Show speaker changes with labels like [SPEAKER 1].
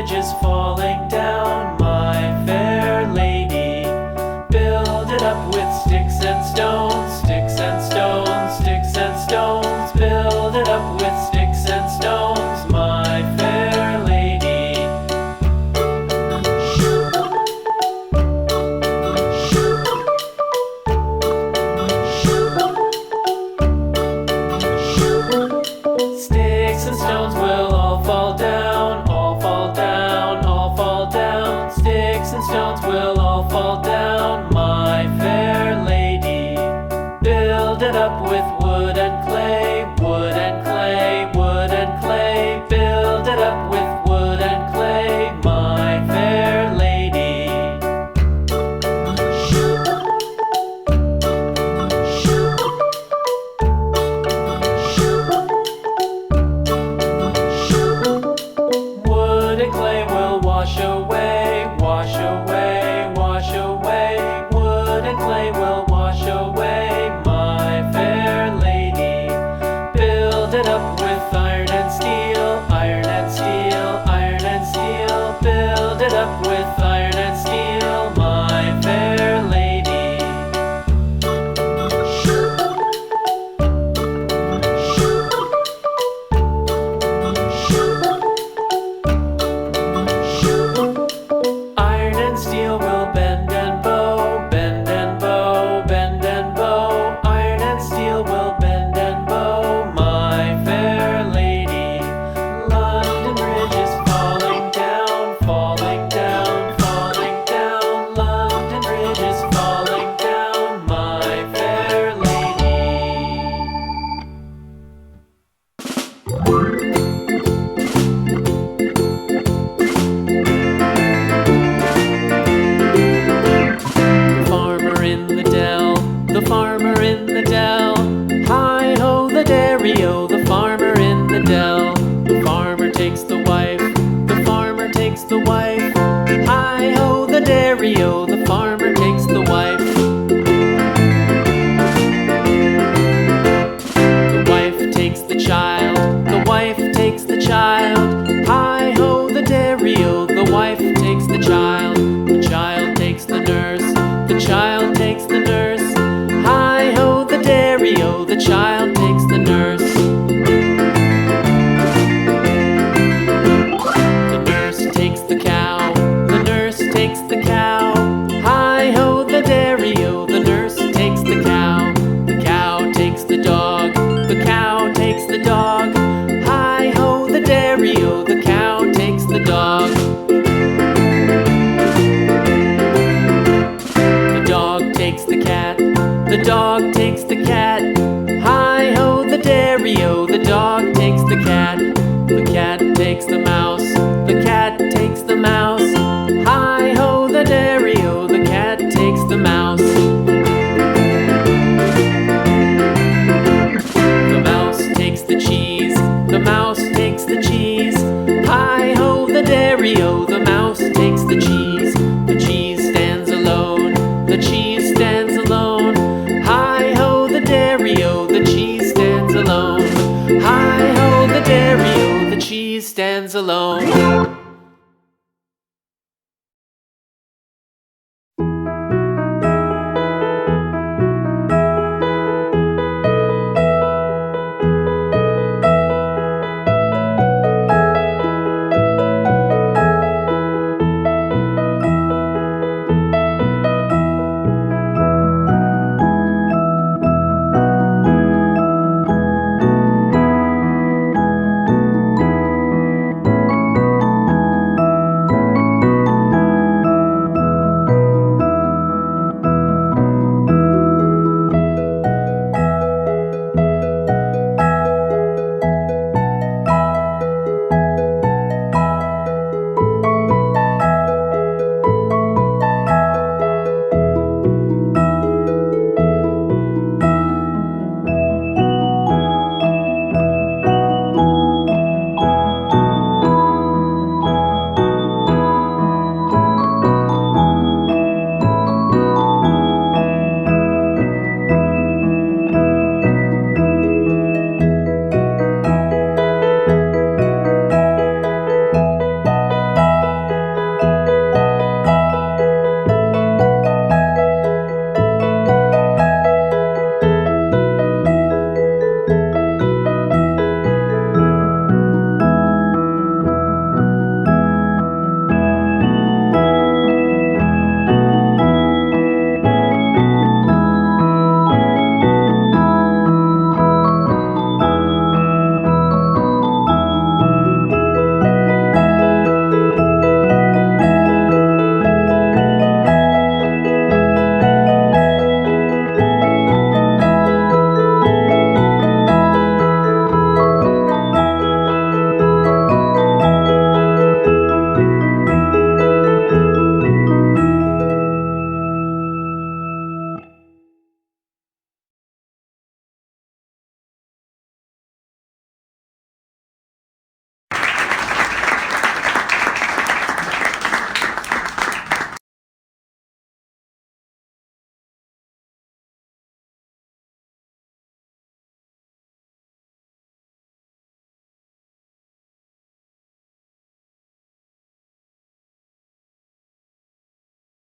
[SPEAKER 1] ridges falling down, my fair lady. Build it up with sticks and stones, sticks and stones, sticks and stones. Build it up with sticks and stones, my fair lady. Sticks and stones will all fall down, all fall down, all fall down. Sticks and stones will all fall down, my fair lady. Build it up with wood and clay, wood and clay, wood and clay. Build it up with wood and clay, my fair lady. Wood and clay will wash away, wash away, wash away. Wood and clay will wash away, my fair lady. Build it up with iron and steel, iron and steel, iron and steel. Build it up with iron and steel, my fair lady. Iron and steel will bend and bow, bend and bow, bend and bow. Iron and steel will bend and bow, my fair lady. London Bridge is falling down, falling down, falling down. London Bridge is falling down, my fair lady. The farmer in the dell, hi-ho the dairy-o, the farmer in the dell. The farmer takes the wife, the farmer takes the wife, hi-ho the dairy-o, the farmer takes the wife. The wife takes the child, the wife takes the child, hi-ho the dairy-o, the wife takes the child. The child takes the nurse, the child takes the nurse, hi-ho the dairy-o, the child takes the nurse. The nurse takes the cow, the nurse takes the cow, hi-ho the dairy-o, the nurse takes the cow. The cow takes the dog, the cow takes the dog, hi-ho the dairy-o, the cow takes the dog. The dog takes the cat, the dog takes the cat, hi-ho the dairy-o, the dog takes the cat. The cat takes the mouse, the cat takes the mouse, hi-ho the dairy-o, the cat takes the mouse. The mouse takes the cheese, the mouse takes the cheese, hi-ho the dairy-o, the mouse takes the cheese. The cheese stands alone, the cheese stands alone, hi-ho the dairy-o, the cheese stands alone, hi-ho the dairy-o, the cheese stands alone.